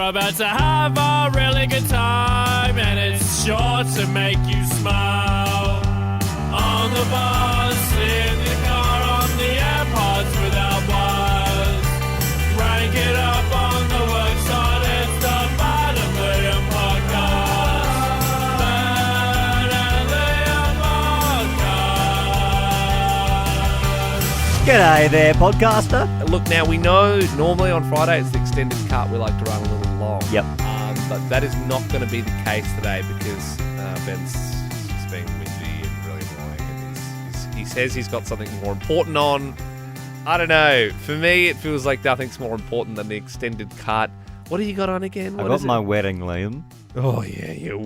about to have a really good time, and it's sure to make you smile. On the bus, in the car, on the AirPods without wires. Rank it up on the worksite, it's the Bad and Liam podcast. Bad and Liam podcast. G'day there, podcaster. Look, now we know normally on Friday it's the extended cut. We like to run a little long. Yep. But that is not going to be the case today because Ben's just being windy and really annoying. And he says he's got something more important on. I don't know. For me, it feels like nothing's more important than the extended cut. What do you got on again? I got my wedding, Liam. Oh, yeah, your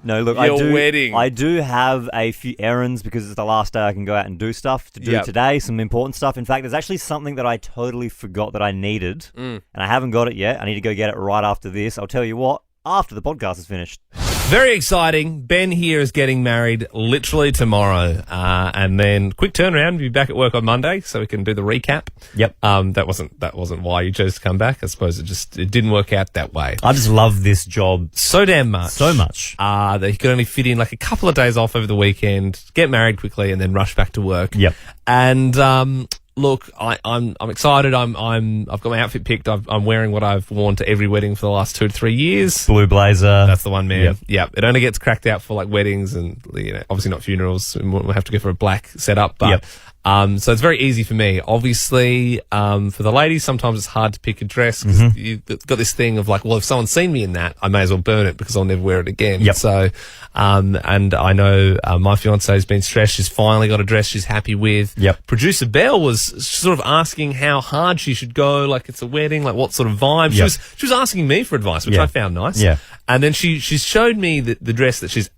No, look, wedding. I do have a few errands because it's the last day I can go out and do stuff to do today, some important stuff. In fact, there's actually something that I totally forgot that I needed, and I haven't got it yet. I need to go get it right after this. I'll tell you what, after the podcast is finished. Very exciting. Ben here is getting married literally tomorrow. And then quick turnaround, be back at work on Monday so we can do the recap. Yep. That wasn't why you chose to come back. I suppose it didn't work out that way. I just love this job so damn much. So much. That he could only fit in like a couple of days off over the weekend, get married quickly and then rush back to work. Yep. And, look, I'm excited. I've got my outfit picked. I'm wearing what I've worn to every wedding for the last 2 to 3 years. Blue blazer. That's the one, man. Yep. Yep. It only gets cracked out for like weddings and, obviously not funerals. We'll have to go for a black setup, but, so it's very easy for me. Obviously, for the ladies, sometimes it's hard to pick a dress because you've got this thing of like, well, if someone's seen me in that, I may as well burn it because I'll never wear it again. Yep. So, and I know, my fiance has been stressed. She's finally got a dress she's happy with. Yep. Producer Belle was sort of asking how hard she should go. Like it's a wedding, like what sort of vibe. Yep. She was asking me for advice, which I found nice. Yeah. And then she showed me the dress that she's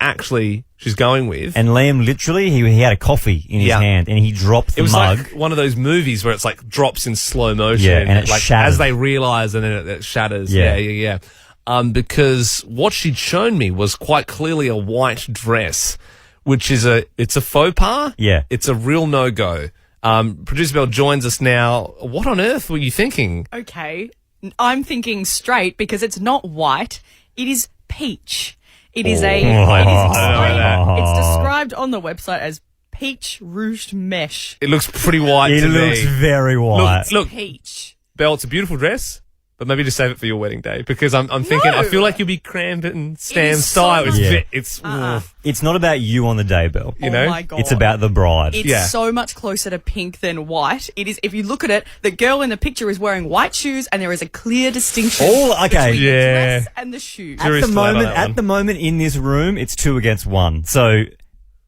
going with. And Liam, literally, he had a coffee in his hand and he dropped the mug. It was like one of those movies where it's like drops in slow motion. Yeah, and it like shatters. as they realise and then it shatters. Yeah. Yeah. Because what she'd shown me was quite clearly a white dress, which is it's a faux pas. Yeah. It's a real no-go. Producer Belle joins us now. What on earth were you thinking? Okay, I'm thinking straight because it's not white. It is peach. It is it's described on the website as peach ruched mesh. It looks pretty white to me. It looks very white. Look, peach. Belle, it's a beautiful dress, but maybe just save it for your wedding day because I'm thinking I feel like you'll be crammed in Stan style. It's not about you on the day, Belle. You know? My God. It's about the bride. It's so much closer to pink than white. It is. If you look at it, the girl in the picture is wearing white shoes, and there is a clear distinction between the dress and the shoes. At the moment in this room, it's 2 against 1. So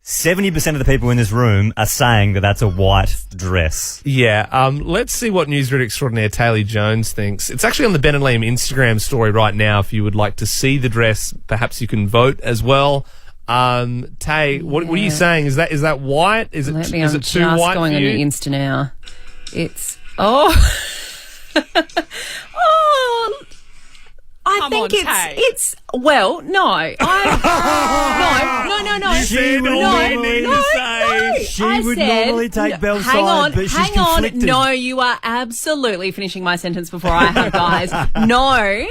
70% of the people in this room are saying that that's a white dress. Yeah. Let's see what newsreader extraordinaire Taylor Jones thinks. It's actually on the Ben and Liam Instagram story right now. If you would like to see the dress, perhaps you can vote as well. Tay, what are you saying? Is that white? Is it too white for you? I'm just going on your Insta now. It's I think it's well, no. No. She would normally take Belle's side, but she's conflicted. No, you are absolutely finishing my sentence before I have, guys. No.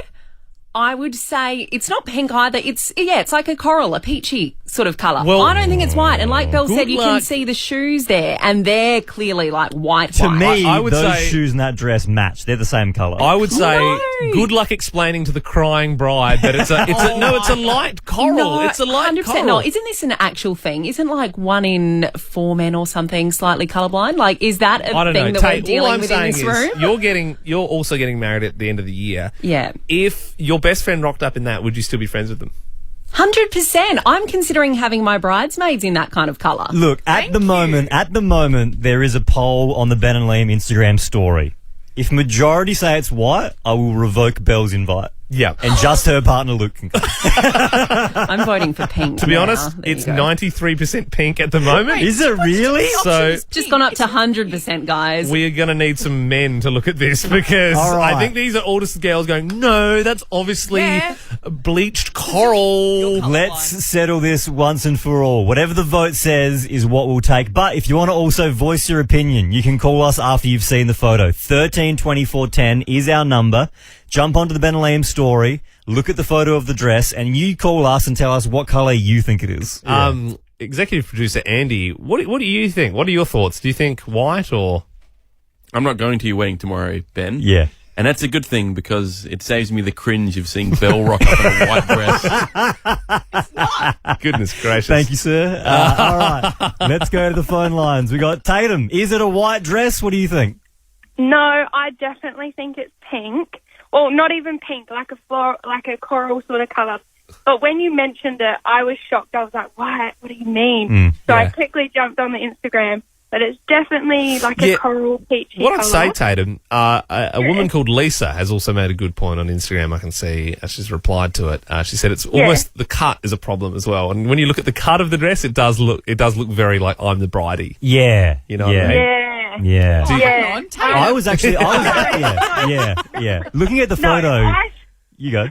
I would say it's not pink either. It's like a coral, a peachy sort of colour. Well, I don't think it's white. And like Belle said, you luck. can see the shoes there, and they're clearly like white. To me, I would those say shoes and that dress match. They're the same colour. I would say good luck explaining to the crying bride that it's a light coral. No, it's a light 100% coral. no. Isn't this an actual thing? Isn't like 1 in 4 men or something slightly colourblind? Like, is that a thing that we're dealing with in this room? You're also getting married at the end of the year. Yeah. If your best friend rocked up in that, would you still be friends with them? 100%. I'm considering having my bridesmaids in that kind of colour. Look, at the moment, there is a poll on the Ben and Liam Instagram story. If majority say it's white, I will revoke Belle's invite. Yeah. And just her partner Luke can come. I'm voting for pink. To be honest, it's 93% pink at the moment. Is it really? So just gone up to 100%, guys. we are going to need some men to look at this because All right. I think these are all just girls going, no, that's obviously bleached coral. Let's settle this once and for all. Whatever the vote says is what we'll take. But if you want to also voice your opinion, you can call us after you've seen the photo. 13 24 10 is our number. Jump onto the Ben and Liam story, look at the photo of the dress, and you call us and tell us what colour you think it is. Executive producer Andy, what do you think? What are your thoughts? Do you think white or... I'm not going to your wedding tomorrow, Ben. Yeah. And that's a good thing because it saves me the cringe of seeing Belle rock up in a white dress. Goodness gracious. Thank you, sir. All right, let's go to the phone lines. We got Tatum. Is it a white dress? What do you think? No, I definitely think it's pink. Well, not even pink, like a coral sort of colour. But when you mentioned it, I was shocked. I was like, "What? What do you mean?" So I quickly jumped on the Instagram. But it's definitely like a coral peachy What I'd colour. say, Tatum, a woman called Lisa has also made a good point on Instagram. I can see she's replied to it. She said it's almost the cut is a problem as well. And when you look at the cut of the dress, it does look very like I'm the bridey. Yeah. You know what I mean? Yeah. Oh, hang on. Tatum. I was looking at the photo. You go.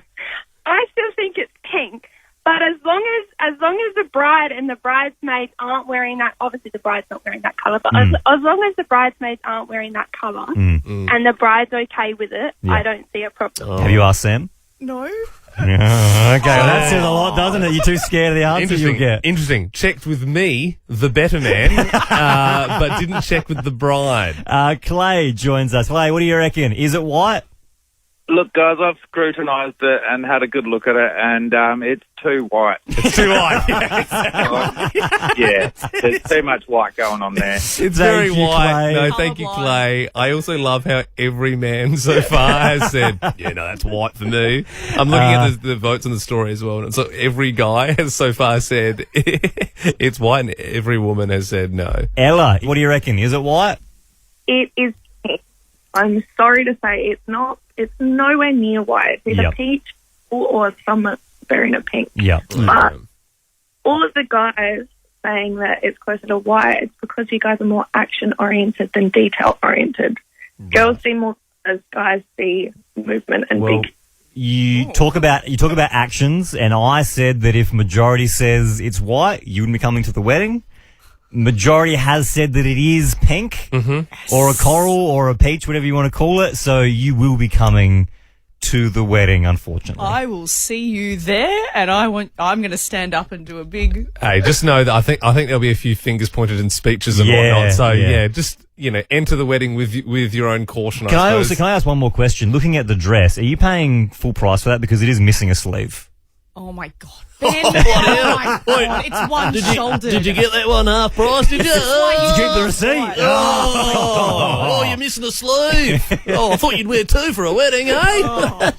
I still think it's pink. But as long as the bride and the bridesmaids aren't wearing that, obviously the bride's not wearing that colour, but as long as the bridesmaids aren't wearing that colour and the bride's okay with it, I don't see a problem. Have you asked Sam? No. Okay, well, that says a lot, doesn't it? You're too scared of the answer you'll get. Interesting. Checked with me, the better man, but didn't check with the bride. Clay joins us. Clay, what do you reckon? Is it white? Look, guys, I've scrutinised it and had a good look at it, and it's too white. It's too white. Yeah, there's too much white going on there. It's very white. Clay. No, thank you, Clay. I also love how every man so far has said, yeah, no, that's white for me. I'm looking at the votes on the story as well, and so every guy has so far said it's white, and every woman has said no. Ella, what do you reckon? Is it white? It is pink. I'm sorry to say it's not. It's nowhere near white. It's either peach or some wearing a pink. Yeah. But all of the guys saying that it's closer to white, it's because you guys are more action-oriented than detail-oriented. Girls see more as guys see movement and big. You talk about actions, and I said that if majority says it's white, you wouldn't be coming to the wedding. Majority has said that it is pink or a coral or a peach, whatever you want to call it. So you will be coming to the wedding, unfortunately. I will see you there, and I'm going to stand up and do a big. Hey, just know that I think there'll be a few fingers pointed in speeches and whatnot. So just enter the wedding with your own caution. Can I ask one more question? Looking at the dress, are you paying full price for that because it is missing a sleeve? Oh my God, Ben! Oh my God, it's one-shouldered. Did you get that one half price? Did you? Did you keep the receipt? Oh, you're missing a sleeve. Oh, I thought you'd wear two for a wedding, eh?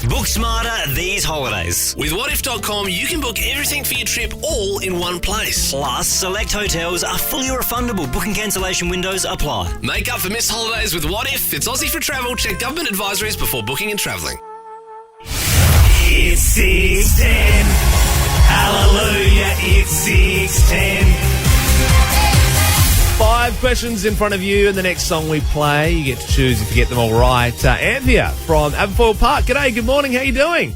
Book smarter these holidays. With whatif.com, you can book everything for your trip all in one place. Plus, select hotels are fully refundable. Booking cancellation windows apply. Make up for missed holidays with What If. It's Aussie for travel. Check government advisories before booking and travelling. It's 6:10. Hallelujah, it's 6:10. 5 questions in front of you, and the next song we play, you get to choose if you get them all right. Anthea from Aberfoyle Park. G'day, good morning. How you doing?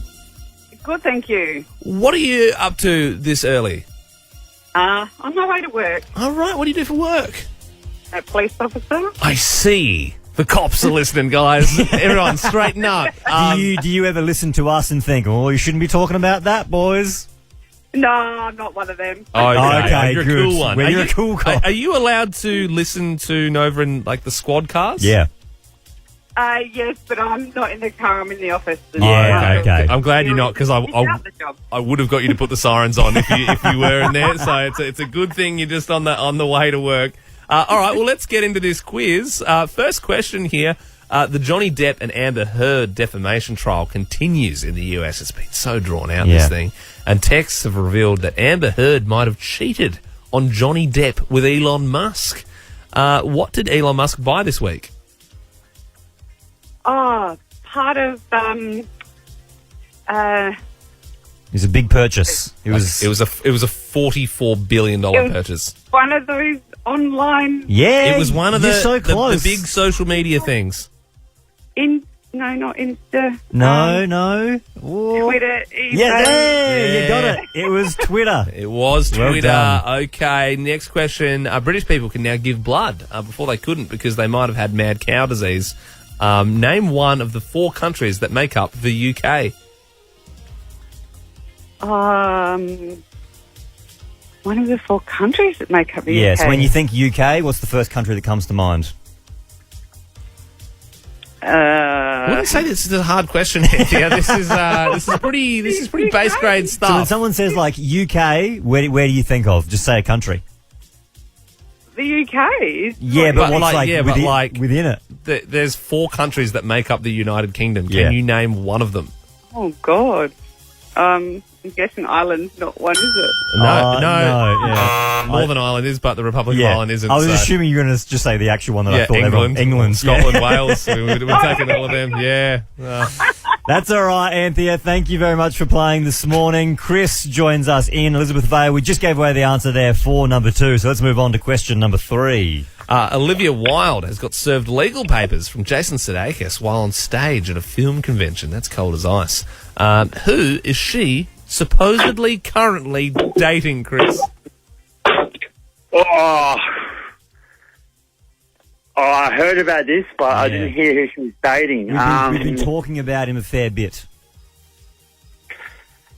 Good, thank you. What are you up to this early? On my way to work. All right, what do you do for work? A police officer. I see. The cops are listening, guys. Everyone, straighten up. Do you ever listen to us and think, oh, you shouldn't be talking about that, boys? No, I'm not one of them. Okay, you're good. a cool one. Well, you're a cool cop. Are you allowed to listen to Nova in like the squad cars? Yeah. Yes, but I'm not in the car. I'm in the office. Yeah, okay. I'm glad you're not, because I would have got you to put the sirens on if you were in there. So it's a good thing you're just on the way to work. All right, well, let's get into this quiz. First question here. The Johnny Depp and Amber Heard defamation trial continues in the US. It's been so drawn out, this thing. And texts have revealed that Amber Heard might have cheated on Johnny Depp with Elon Musk. What did Elon Musk buy this week? Oh, part of... It was a big purchase. It was a $44 billion purchase. One of those online... Yeah, it was one of the so close. the big social media things. No, not Insta. No. Whoa. Twitter. Yeah, you got it. It was Twitter. It was Well Twitter. done. Okay, next question. British people can now give blood. Before they couldn't because they might have had mad cow disease. Name one of the 4 countries that make up the UK. One of the 4 countries that make up the UK. Yes, when you think UK, what's the first country that comes to mind? I wouldn't say this is a hard question, Anthea. This is pretty base grade stuff. So when someone says like UK, where do you think of? Just say a country. The UK. Yeah, but what's within it? There's 4 countries that make up the United Kingdom. Can you name one of them? Oh God. I'm guessing Ireland's not one, is it? No. Yeah. Northern Ireland is, but the Republic of Ireland isn't. I was so. assuming you were going to just say the actual one that I thought England, Scotland, Wales. We're taking all of them. Yeah. That's all right, Anthea. Thank you very much for playing this morning. Chris joins us in Elizabeth Vale. We just gave away the answer there for number 2, so let's move on to question number 3. Olivia Wilde has got served legal papers from Jason Sudeikis while on stage at a film convention. That's cold as ice. Who is she supposedly currently dating, Chris? Oh, I heard about this, but I didn't hear who she was dating. We've been talking about him a fair bit.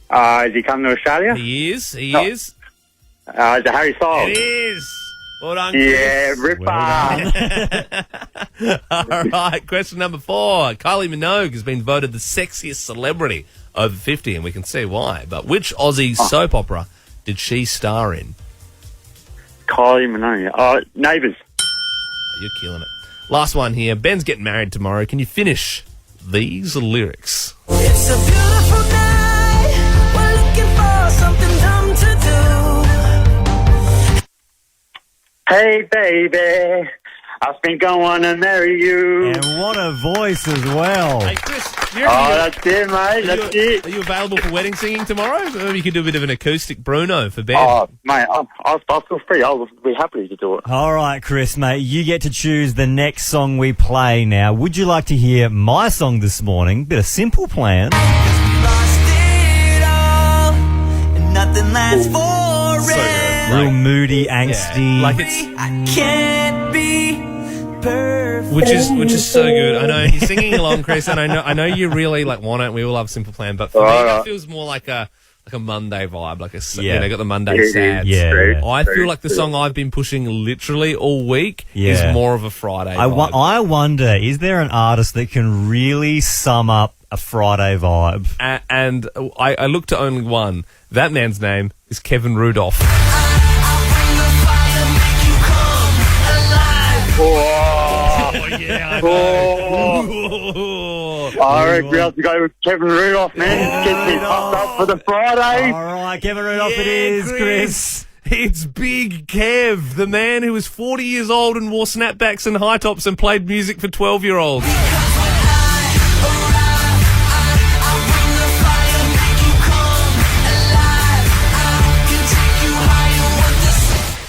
Has he come to Australia? He is. Is it Harry Styles? It is. Well done, Yeah, Chris. ripper. All right, question number 4. Kylie Minogue has been voted the sexiest celebrity over 50, and we can see why. But which Aussie soap opera did she star in? Kylie Minogue. Neighbours. You're killing it. Last one here. Ben's getting married tomorrow. Can you finish these lyrics? It's a beautiful night. We're looking for something dumb to do. Hey, baby, I've been going to marry you. And what a voice as well. Hey, Chris. That's it, mate. That's it. Are you available for wedding singing tomorrow? Maybe you could do a bit of an acoustic Bruno for Ben. Oh, mate, I'll feel free. I'll be happy to do it. All right, Chris, mate, you get to choose the next song we play now. Would you like to hear my song this morning? Bit of Simple Plan. Nothing lasts forever. Real moody, angsty. Yeah. Like it's I can't be perfect. which is so good. I know you're singing along, Chris, and I know you really want it. We all love Simple Plan, but for me, that feels more like a Monday vibe, got the Monday sad. Yeah. I feel like the song I've been pushing literally all week is more of a Friday vibe. I wonder, is there an artist that can really sum up a Friday vibe? And I look to only one. That man's name is Kevin Rudolph. Yeah, I reckon we have to go with Kevin Rudolph, man. Gets me pumped up for the Friday. All right, Kevin Rudolph it is, Chris. It's Big Kev, the man who was 40 years old and wore snapbacks and high tops and played music for 12-year-olds.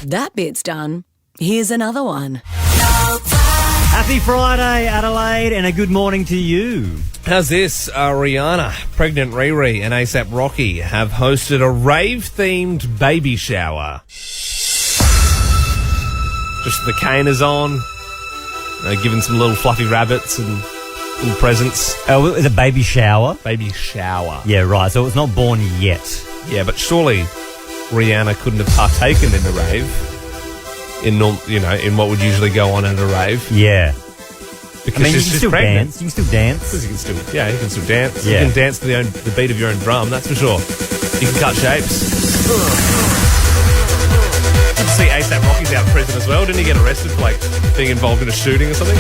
That bit's done. Here's another one. Happy Friday, Adelaide, and a good morning to you. How's this? Rihanna, Pregnant Riri, and ASAP Rocky have hosted a rave-themed baby shower. Just the cane is on. Giving some little fluffy rabbits and little presents. Oh, is it baby shower? Baby shower. Yeah, right. So it's not born yet. Yeah, but surely Rihanna couldn't have partaken in the rave. In what would usually go on at a rave. Yeah. Because you can still pregnant. dance. You can still dance. Because you can still dance. Yeah. You can dance to the beat of your own drum, that's for sure. You can cut shapes. Did you see ASAP Rocky's out of prison as well? Didn't he get arrested for being involved in a shooting or something?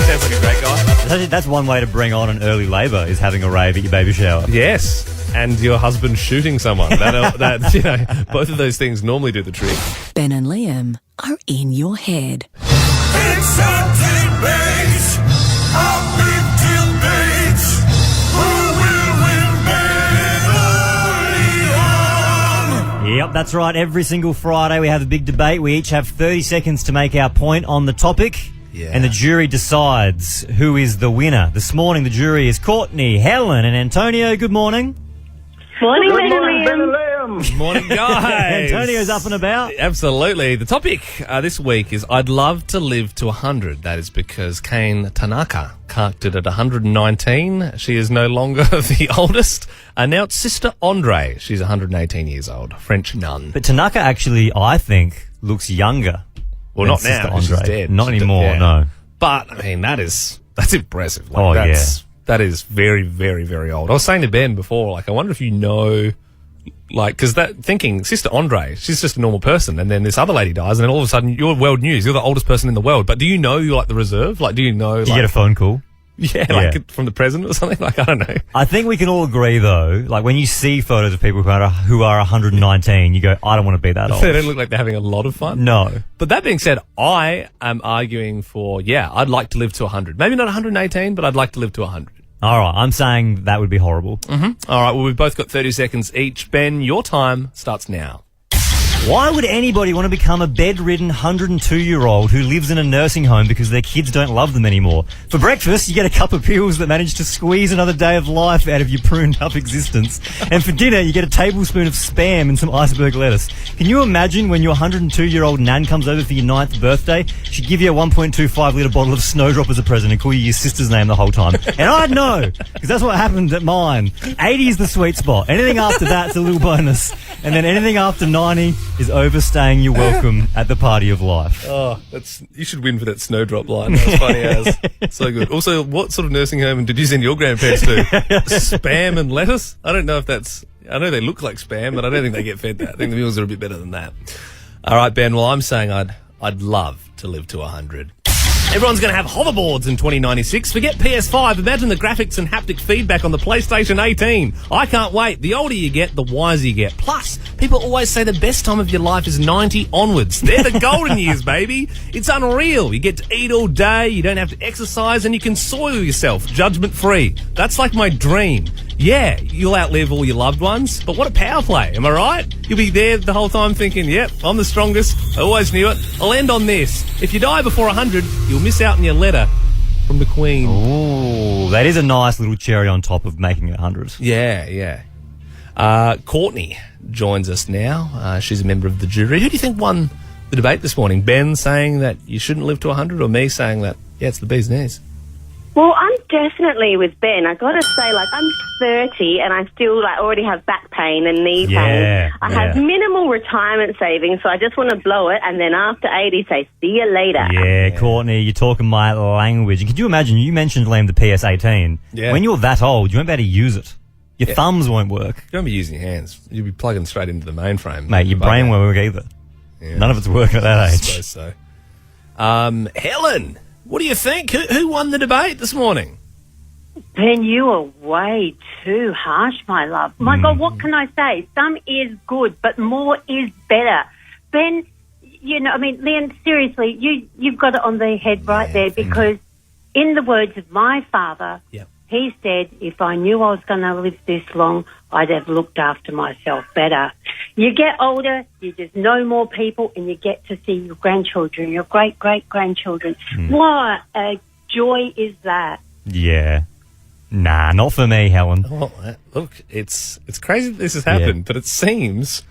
Sounds like a great guy. That's one way to bring on an early labour, is having a rave at your baby shower. Yes. And your husband shooting someone. Both of those things normally do the trick. Ben and Liam are in your head. It's a debate, a big debate. Who will win medallion? Yep, that's right. Every single Friday we have a big debate. We each have 30 seconds to make our point on the topic. Yeah. And the jury decides who is the winner. This morning, the jury is Courtney, Helen, and Antonio. Good morning. Morning, Good morning, Liam. Ben and Liam. Morning, guys. Antonio's up and about. Absolutely. The topic this week is I'd love to live to 100. That is because Kane Tanaka carked it at 119. She is no longer the oldest. Now it's Sister Andre. She's 118 years old. French nun. But Tanaka actually, I think, looks younger. Well, than not Sister now. 'Cause she's Andre. dead. Not She's anymore, dead. no. But, I mean, that's impressive. Like, Oh, that's, that is very, very, very old. I was saying to Ben before, like, I wonder if you know, like, because thinking, Sister Andre, she's just a normal person, and then this other lady dies, and then all of a sudden, you're world news, you're the oldest person in the world. But do you know you're like the reserve? Like, do you know? Do you get a phone call? Yeah, like from the president or something? Like, I don't know. I think we can all agree, though, like when you see photos of people who are 119, you go, I don't want to be that old. They don't look like they're having a lot of fun. No. But that being said, I am arguing for, I'd like to live to 100. Maybe not 118, but I'd like to live to 100. All right, I'm saying that would be horrible. Mm-hmm. All right, well, we've both got 30 seconds each. Ben, your time starts now. Why would anybody want to become a bedridden 102-year-old who lives in a nursing home because their kids don't love them anymore? For breakfast, you get a cup of pills that manage to squeeze another day of life out of your pruned-up existence. And for dinner, you get a tablespoon of Spam and some iceberg lettuce. Can you imagine when your 102-year-old nan comes over for your 9th birthday? She'd give you a 1.25-litre bottle of Snowdrop as a present and call you your sister's name the whole time. And I'd know, because that's what happened at mine. 80 is the sweet spot. Anything after that's a little bonus. And then anything after 90 is overstaying your welcome at the party of life. Oh, you should win for that Snowdrop line. That was funny as. So good. Also, what sort of nursing home did you send your grandparents to? Spam and lettuce? I don't know if that's... I know they look like Spam, but I don't think they get fed that. I think the meals are a bit better than that. All right, Ben, well, I'm saying I'd love to live to 100. Everyone's going to have hoverboards in 2096. Forget PS5. Imagine the graphics and haptic feedback on the PlayStation 18. I can't wait. The older you get, the wiser you get. Plus, people always say the best time of your life is 90 onwards. They're the golden years, baby. It's unreal. You get to eat all day, you don't have to exercise, and you can soil yourself judgment-free. That's like my dream. Yeah, you'll outlive all your loved ones, but what a power play, am I right? You'll be there the whole time thinking, yep, I'm the strongest, I always knew it. I'll end on this. If you die before 100, you'll miss out on your letter from the Queen. Ooh, that is a nice little cherry on top of making it 100. Yeah. Courtney joins us now. She's a member of the jury. Who do you think won the debate this morning? Ben saying that you shouldn't live to 100, or me saying that, it's the bee's knees? Well, I'm definitely with Ben. I got to say, I'm 30 and I still already have back pain and knee pain. I have minimal retirement savings, so I just want to blow it, and then after 80 say, see you later. Yeah, Courtney, you're talking my language. And could you imagine, you mentioned, Liam, the PS18. Yeah. When you're that old, you won't be able to use it. Your thumbs won't work. You won't be using your hands. You'll be plugging straight into the mainframe. Mate, your brain won't work either. Yeah. None of it's working at that age. I suppose so. Helen, what do you think? Who won the debate this morning? Ben, you are way too harsh, my love. My God, what can I say? Some is good, but more is better. Ben, Liam, seriously, you've got it on the head right there, because in the words of my father, he said, if I knew I was going to live this long, I'd have looked after myself better. You get older, you just know more people, and you get to see your grandchildren, your great-great-grandchildren. What a joy is that? Yeah. Nah, not for me, Helen. Oh, look, it's crazy that this has happened, but it seems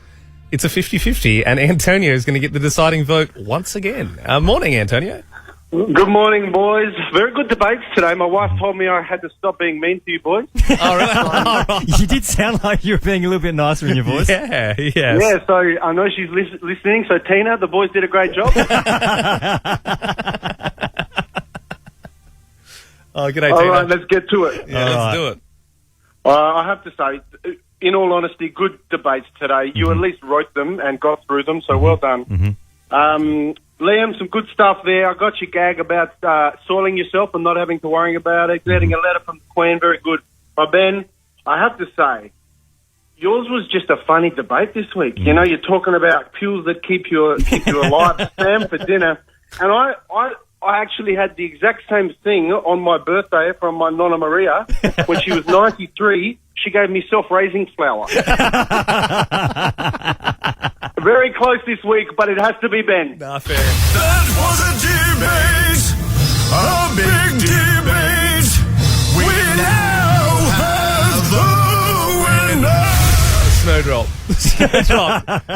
it's a 50-50, and Antonio is going to get the deciding vote once again. Morning, Antonio. Good morning, boys. Very good debates today. My wife told me I had to stop being mean to you boys. All right. You did sound like you were being a little bit nicer in your voice. Yeah. Yeah, so I know she's listening. So, Tina, the boys did a great job. Oh, g'day, Tina. All right, let's get to it. Yeah, let's do it. I have to say, in all honesty, good debates today. You at least wrote them and got through them, so well done. Liam, some good stuff there. I got your gag about soiling yourself and not having to worry about it. Getting a letter from the Queen, very good. But Ben, I have to say, yours was just a funny debate this week. You know, you're talking about pills that keep you alive, Spam for dinner, and I actually had the exact same thing on my birthday from my Nonna Maria when she was 93. She gave me self-raising flour. Very close this week, but it has to be Ben. Nah, fair. That was a debate. drop.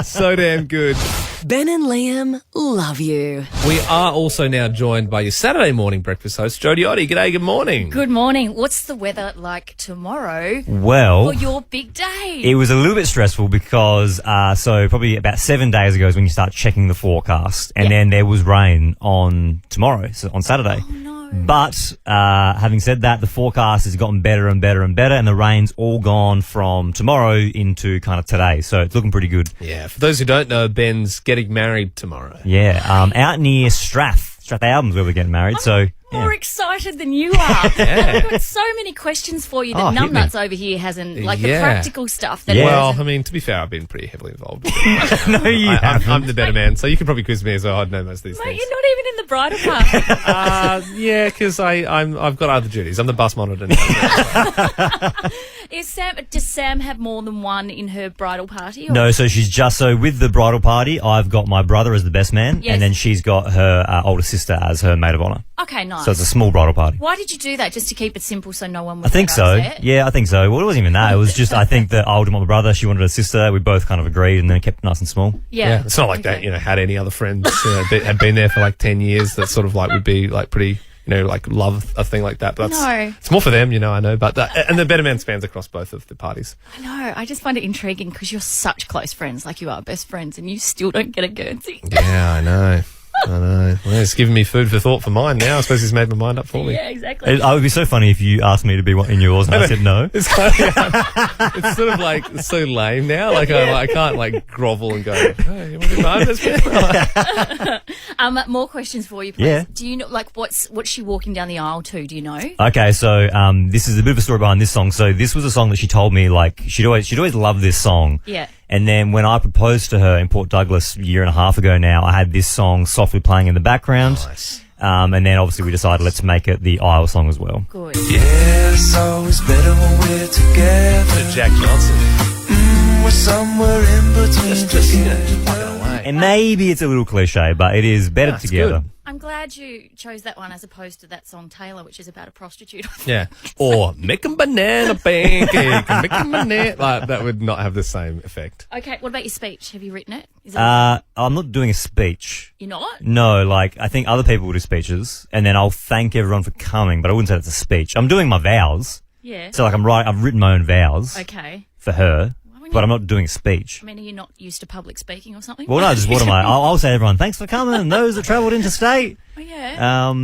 So damn good. Ben and Liam love you. We are also now joined by your Saturday morning breakfast host, Jodie. G'day, good morning. Good morning. What's the weather like tomorrow? Well, for your big day? it was a little bit stressful because, so probably about 7 days ago is when you start checking the forecast, and then there was rain on tomorrow, so on Saturday. Oh, no. But having said that, the forecast has gotten better and better and better, and the rain's all gone from tomorrow into kind of today, so it's looking pretty good. Yeah, for those who don't know, Ben's getting married tomorrow. Yeah, out near Strathalbyn's where we're getting married, so... More excited than you are. I've got so many questions for you that Numbnuts over here hasn't, like the practical stuff. That Well, I mean, to be fair, I've been pretty heavily involved. No, you haven't. I'm the better man, so you can probably quiz me as well. I'd know most of these things. You're not even in the bridal party. Yeah, because I've got other duties. I'm the bus monitor now. Does Sam have more than one in her bridal party? Or? No, so with the bridal party, I've got my brother as the best man, Yes. and then she's got her older sister as her maid of honour. Okay, nice. So it's a small bridal party. Why did you do that? Just to keep it simple so no one would I think get so. upset? Yeah, I think so. Well, it wasn't even that. It was just, I think that I would want my brother, she wanted a sister. We both kind of agreed, and then it kept it nice and small. Yeah. It's not like that, had any other friends had been there for like 10 years that sort of like would be like pretty, like love a thing like that. But it's more for them, I know. But and the Better Man spans across both of the parties. I know. I just find it intriguing because you're such close friends, like you are best friends, and you still don't get a Guernsey. Yeah, I know. Well, it's giving me food for thought for mine now. I suppose he's made my mind up for me. Yeah, exactly. It would be so funny if you asked me to be in yours and I said no. It's it's sort of like so lame now. Like I can't like grovel and go, hey, you want to be mine? More questions for you, please. Yeah. Do you know, what's she walking down the aisle to? Do you know? Okay, so this is a bit of a story behind this song. So this was a song that she told me she'd always loved this song. Yeah. And then when I proposed to her in Port Douglas a year and a half ago now, I had this song softly playing in the background. Nice. And then obviously we decided let's make it the aisle song as well. Good. Yeah, it's always better when we're together. Jack Johnson. We're somewhere in between. Just fucking away. And maybe it's a little cliche, but it is better together. Good. I'm glad you chose that one as opposed to that song Taylor, which is about a prostitute. Yeah. Or make 'em banana pancake. Make 'em banana. Like, that would not have the same effect. Okay, what about your speech? Have you written it? Is it I'm not doing a speech. You're not? No, I think other people will do speeches, and then I'll thank everyone for coming, but I wouldn't say it's a speech. I'm doing my vows. Yeah. So I've written my own vows. Okay. For her. But I'm not doing a speech. I mean, are you not used to public speaking or something? Well, no, just what am I? I'll say to everyone, thanks for coming, and those that travelled interstate. Oh, yeah.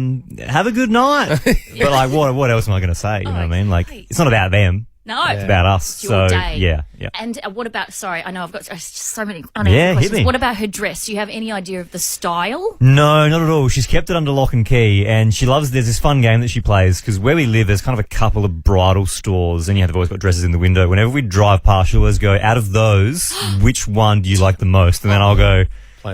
Have a good night. But what else am I going to say? You know what I mean? It's not about them. No. It's about us. It's your so, day. yeah. And what about, sorry, I know I've got so many Yeah, unanswered hit questions. me. What about her dress? Do you have any idea of the style? No, not at all. She's kept it under lock and key, and there's this fun game that she plays, because where we live, there's kind of a couple of bridal stores, and they've always got dresses in the window. Whenever we drive past, she'll always go, out of those, which one do you like the most? And then I'll go...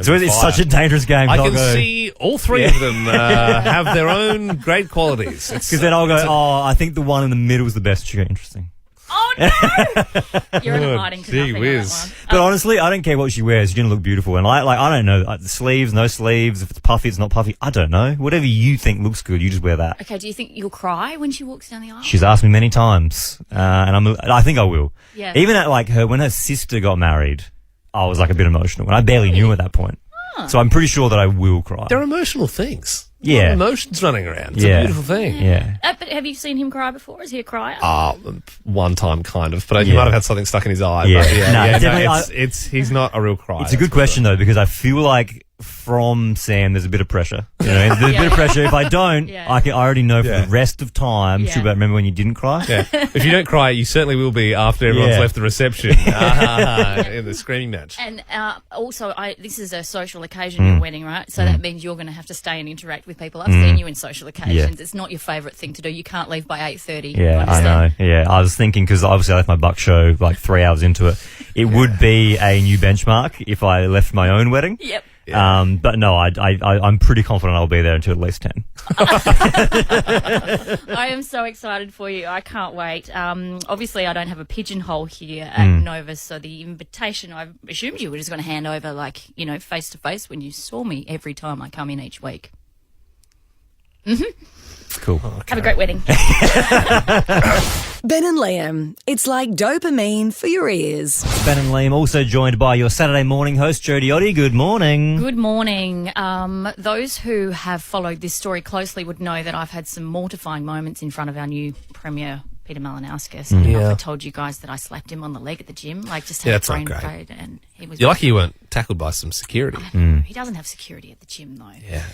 So it's such a dangerous game. I can see all three of them have their own great qualities. Because then I'll go, I think the one in the middle is the best. She go, interesting. Oh, no! You're in hiding to nothing on that one. But honestly, I don't care what she wears. She's going to look beautiful. And I don't know. The sleeves, no sleeves. If it's puffy, it's not puffy. I don't know. Whatever you think looks good, you just wear that. Okay, do you think you'll cry when she walks down the aisle? She's asked me many times. And I think I will. Yeah. Even at when her sister got married, I was a bit emotional. And I barely knew at that point. Huh. So I'm pretty sure that I will cry. They're emotional things. Yeah. A lot of emotions running around. It's a beautiful thing. Yeah. But have you seen him cry before? Is he a crier? One time, kind of. But he might have had something stuck in his eye. Yeah. But he's not a real crier. It's a good question, though, because I feel like from Sam, there's a bit of pressure. There's a bit of pressure. If I don't, I already know for the rest of time, she'll remember when you didn't cry. Yeah. If you don't cry, you certainly will be after everyone's left the reception in the screaming match. And also, this is a social occasion, your wedding, right? So that means you're going to have to stay and interact with people. I've seen you in social occasions. It's not your favourite thing to do. You can't leave by 8:30. Yeah, I know. Yeah, I was thinking, because obviously I left my buck show 3 hours into it. It would be a new benchmark if I left my own wedding. Yep. Yeah. But no, I'm pretty confident I'll be there until at least 10. I am so excited for you. I can't wait. Obviously, I don't have a pigeonhole here at Novus, so the invitation, I assumed you were just going to hand over, face to face when you saw me every time I come in each week. Cool. Have a great wedding. Ben and Liam, it's like dopamine for your ears. Ben and Liam also joined by your Saturday morning host, Jodie. Good morning. Good morning. Those who have followed this story closely would know that I've had some mortifying moments in front of our new Premier, Peter Malinauskas. I don't know if I told you guys that I slapped him on the leg at the gym. Like, just had a brain fade, and he was. You're lucky you weren't tackled by some security. He doesn't have security at the gym, though. Yeah,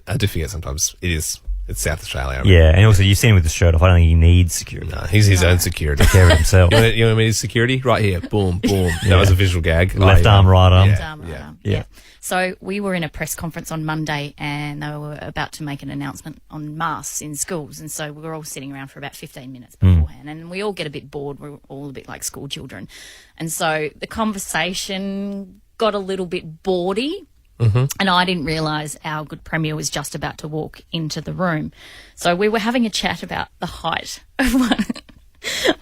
I do forget sometimes. It's South Australia. Yeah, and also you've seen him with the shirt off. I don't think he needs security. No, he's his own security. Take care of himself. You know what I mean? His security? Right here. Boom, boom. That was a visual gag. Left arm, right arm. Left arm, right arm. Yeah. So we were in a press conference on Monday, and they were about to make an announcement on masks in schools, and so we were all sitting around for about 15 minutes beforehand, and we all get a bit bored. We're all a bit like school children, and so the conversation got a little bit bawdy. And I didn't realise our good Premier was just about to walk into the room. So we were having a chat about the height of one.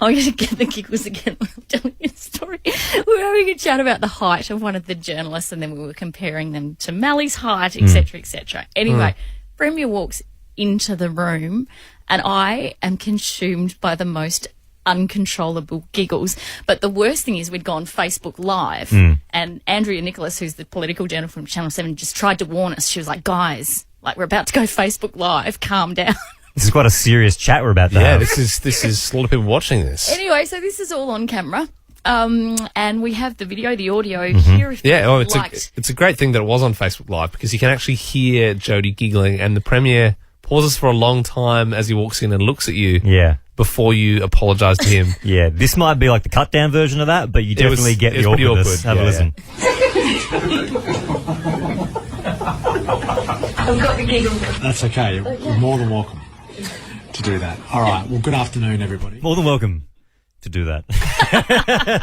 I'm going to get the giggles again when I'm telling you the story. We were having a chat about the height of one of the journalists, and then we were comparing them to Mally's height, etc., etc. Anyway, Premier walks into the room, and I am consumed by the most uncontrollable giggles. But the worst thing is we'd gone Facebook Live, and Andrea Nicholas, who's the political journalist from Channel 7, just tried to warn us. She was like, guys, like, we're about to go Facebook Live, calm down. This is quite a serious chat we're about to have. Yeah, this is a lot of people watching this. Anyway, so this is all on camera. And we have the video, the audio here. If it's a great thing that it was on Facebook Live, because you can actually hear Jodie giggling, and the Premier pauses for a long time as he walks in and looks at you. Yeah. Before you apologise to him. Yeah, this might be like the cut down version of that, but you definitely get the awkwardness. Have a listen. I've got the giggles. That's okay. You're more than welcome to do that. All right. Well, good afternoon, everybody. More than welcome to do that.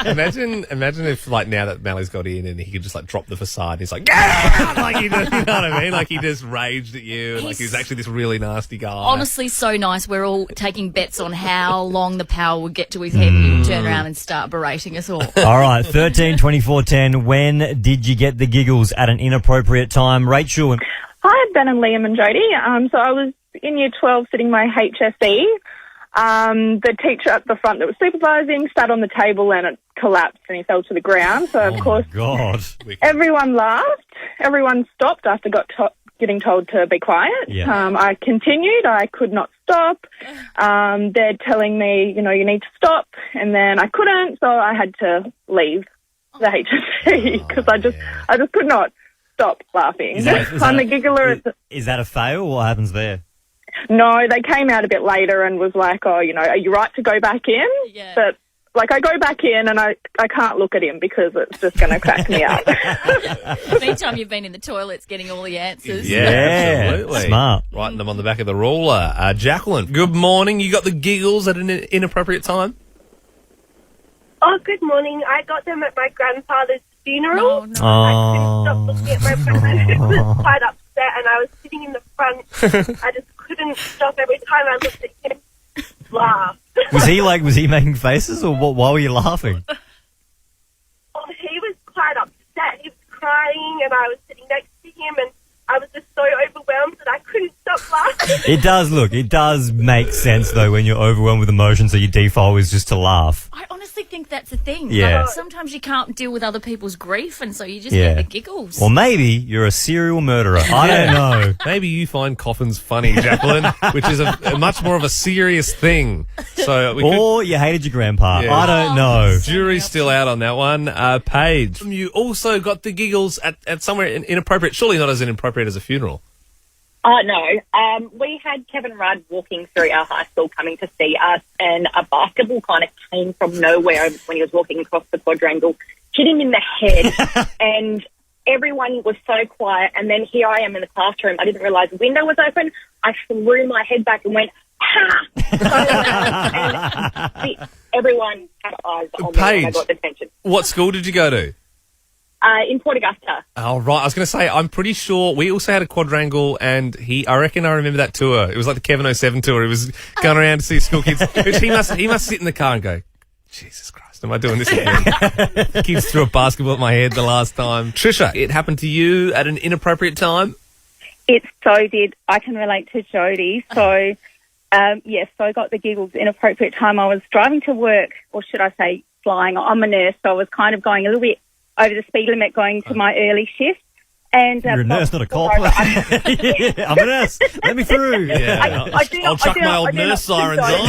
Imagine if, like, now that Mally's got in and he could just, like, drop the facade, he's like, yeah! Like, you know what I mean? Like, he just raged at you, and, like, he's actually this really nasty guy. Honestly, so nice. We're all taking bets on how long the power would get to his head, and he would turn around and start berating us all. All right, 13, 24, 10. When did you get the giggles at an inappropriate time? Rachel. Hi, Ben and Liam and Jodie. So I was in Year 12 sitting my HSE. The teacher at the front that was supervising sat on the table and it collapsed and he fell to the ground. So, of course, everyone laughed. Everyone stopped after getting told to be quiet. Yeah. I continued. I could not stop. They're telling me, you need to stop. And then I couldn't, so I had to leave the HSE because I just could not stop laughing. I'm a giggler. Is that a fail? What happens there? No, they came out a bit later and was like, are you right to go back in? Yeah. But, I go back in and I can't look at him because it's just going to crack me up. Meantime, you've been in the toilets getting all the answers. Yeah, absolutely. Smart. Writing them on the back of the ruler. Jacqueline, good morning. You got the giggles at an inappropriate time? Oh, good morning. I got them at my grandfather's funeral. Oh, no. I couldn't stop looking at my grandfather. He was quite upset and I was sitting in the front. I just couldn't stop. Every time I looked at him, laugh. Was he making faces, or what? Why were you laughing? Well, he was quite upset. He was crying and I was sitting next to him and I was just so overwhelmed that I couldn't stop laughing. It does make sense, though, when you're overwhelmed with emotion, so your default is just to laugh. I honestly think that's a thing. Yeah. Like, sometimes you can't deal with other people's grief, and so you just get the giggles. Or maybe you're a serial murderer. I don't know. Maybe you find coffins funny, Jacqueline, which is a much more of a serious thing. So you hated your grandpa. Yeah. I don't know. Jury's still out on that one. Paige, you also got the giggles at somewhere inappropriate. Surely not as inappropriate as a funeral. No. We had Kevin Rudd walking through our high school coming to see us, and a basketball kind of came from nowhere when he was walking across the quadrangle, hit him in the head, and everyone was so quiet. And then here I am in the classroom. I didn't realise the window was open. I threw my head back and went, ha! And everyone had eyes on me when I got detention. What school did you go to? In Port Augusta. Oh, right. I was going to say, I'm pretty sure we also had a quadrangle, and I reckon I remember that tour. It was like the Kevin 07 tour. He was going around to see school kids. Which he must sit in the car and go, Jesus Christ, am I doing this again? Kids threw a basketball at my head the last time. Trisha, it happened to you at an inappropriate time? It so did. I can relate to Jodie. So Yes, so I got the giggles inappropriate time. I was driving to work, or should I say flying. I'm a nurse, so I was kind of going a little bit over the speed limit going to my early shift. And You're a nurse, not a cop. I'm a nurse. Let me through. Yeah. I'll chuck my old nurse sirens on.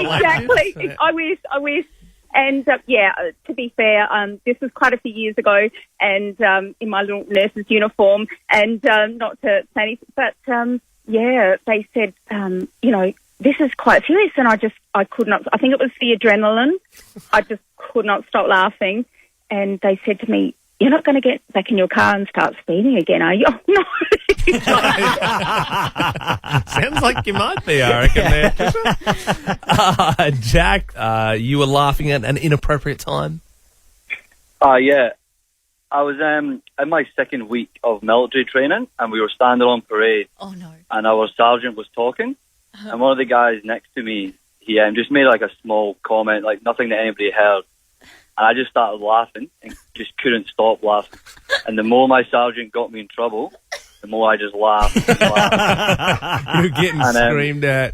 Exactly. I wish. And, to be fair, this was quite a few years ago, and in my little nurse's uniform, and not to say anything, but, they said, this is quite serious, and I could not, I think it was the adrenaline. I just could not stop laughing, and they said to me, "You're not going to get back in your car and start speeding again, are you?" Oh, no. Sounds like you might be, I reckon, there. Jack, you were laughing at an inappropriate time? Yeah. I was in my second week of military training, and we were standing on parade. Oh, no. And our sergeant was talking, and one of the guys next to me, he just made like a small comment, like nothing that anybody heard. And I just started laughing and just couldn't stop laughing. And the more my sergeant got me in trouble, the more I just laughed and laughed. You're getting screamed at.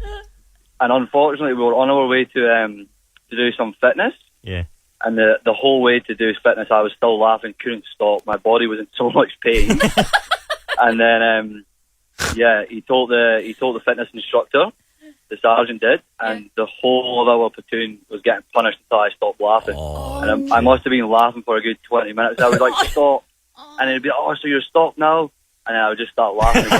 And unfortunately, we were on our way to do some fitness. Yeah. And the whole way to do fitness, I was still laughing, couldn't stop. My body was in so much pain. And then, he told the fitness instructor, the sergeant did, and the whole of our platoon was getting punished until I stopped laughing. And I must have been laughing for a good 20 minutes. I was like, stop. And it'd be, oh, so you're stopped now? And then I would just start laughing again.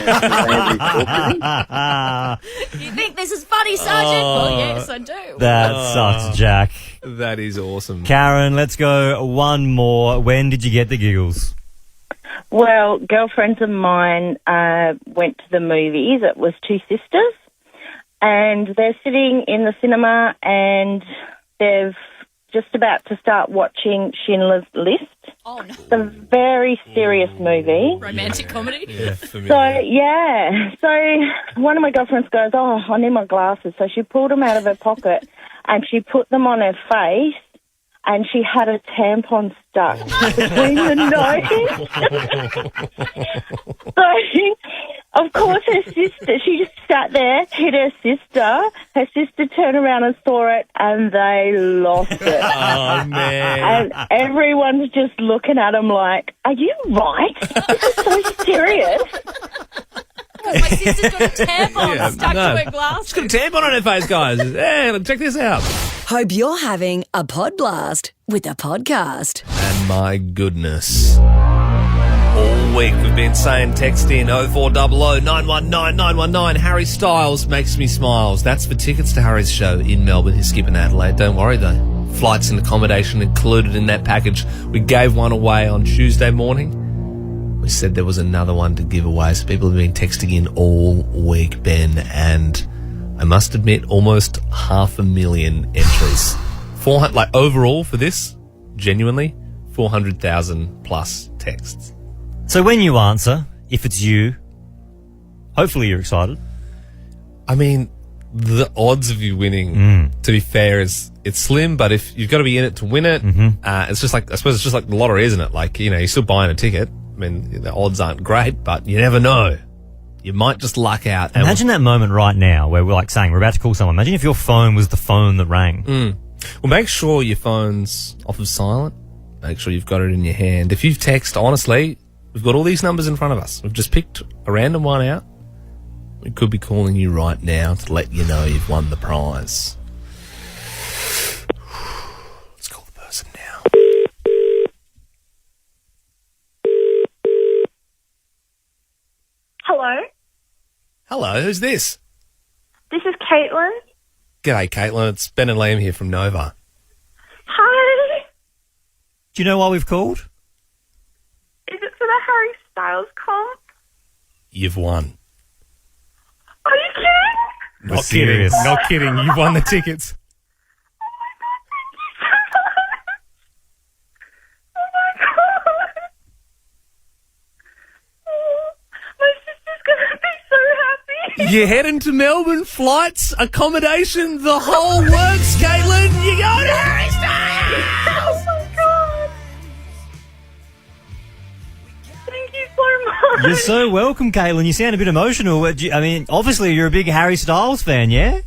You think this is funny, Sergeant? Well, yes, I do. That sucks, Jack. That is awesome. Karen, let's go one more. When did you get the giggles? Well, girlfriends of mine went to the movies. It was two sisters. And they're sitting in the cinema and they've just about to start watching Schindler's List. Oh, no. It's a very serious movie. Romantic comedy? Yeah, So one of my girlfriends goes, "Oh, I need my glasses." So she pulled them out of her pocket and she put them on her face, and she had a tampon stuck between the nose. So, of course, her sister, she just sat there, hit her sister. Her sister turned around and saw it, and they lost it. Oh, man. And everyone's just looking at them like, "Are you right? This is so serious." My sister's got a tampon stuck to her glass. She's got a tampon on her face, guys. Hey, check this out. Hope you're having a pod blast with the podcast. And my goodness. All week we've been saying text in 0400 919 919. Harry Styles makes me smiles. That's for tickets to Harry's show in Melbourne. He's skipping Adelaide. Don't worry though. Flights and accommodation included in that package. We gave one away on Tuesday morning. We said there was another one to give away, so people have been texting in all week, Ben, and I must admit, almost 500,000 entries. 400, like overall for this, genuinely, 400,000 plus texts. So when you answer, if it's you, hopefully you're excited. I mean, the odds of you winning, to be fair, it's slim, but if you've got to be in it to win it, it's just like, I suppose it's just like the lottery, isn't it? Like, you know, you're still buying a ticket. I mean, the odds aren't great, but you never know. You might just luck out. Imagine that moment right now where we're like saying we're about to call someone. Imagine if your phone was the phone that rang. Well, make sure your phone's off of silent. Make sure you've got it in your hand. If you've texted, honestly, we've got all these numbers in front of us. We've just picked a random one out. We could be calling you right now to let you know you've won the prize. Let's call the person now. Hello, Hello, who's this? this is Caitlin. G'day, Caitlin. It's Ben and Liam here from Nova. Hi. Do you know why we've called? Is it for the Harry Styles comp? You've won. Are you kidding? Not serious. Not kidding. You've won the tickets. Oh my god. Oh, my sister's gonna be so happy. You're heading to Melbourne, flights, accommodation, the whole works, Caitlin. You go to Harry Styles. Oh my god. Thank you so much. You're so welcome, Caitlin. You sound a bit emotional. I mean, obviously you're a big Harry Styles fan, yeah?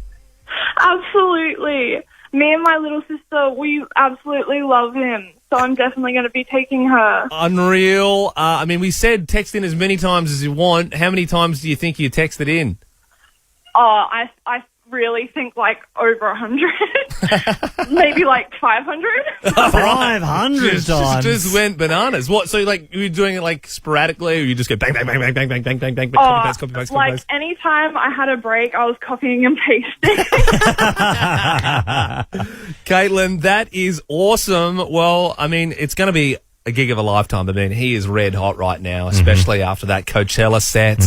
Absolutely. Me and my little sister, we absolutely love him. So I'm definitely going to be taking her. Unreal. I mean, we said text in as many times as you want. How many times do you think you texted in? Oh, I really think like over 100. Maybe like 500. 500 times. Just went bananas. What? So, like, you were doing it, like, sporadically, or you just go bang, bang, bang, bang, bang, bang, bang, bang, bang, copy, paste, copy, paste, copy, Like, paste? anytime I had a break, I was copying and pasting. Caitlin, that is awesome. Well, I mean, it's going to be a gig of a lifetime. I mean, he is red hot right now, especially after that Coachella set.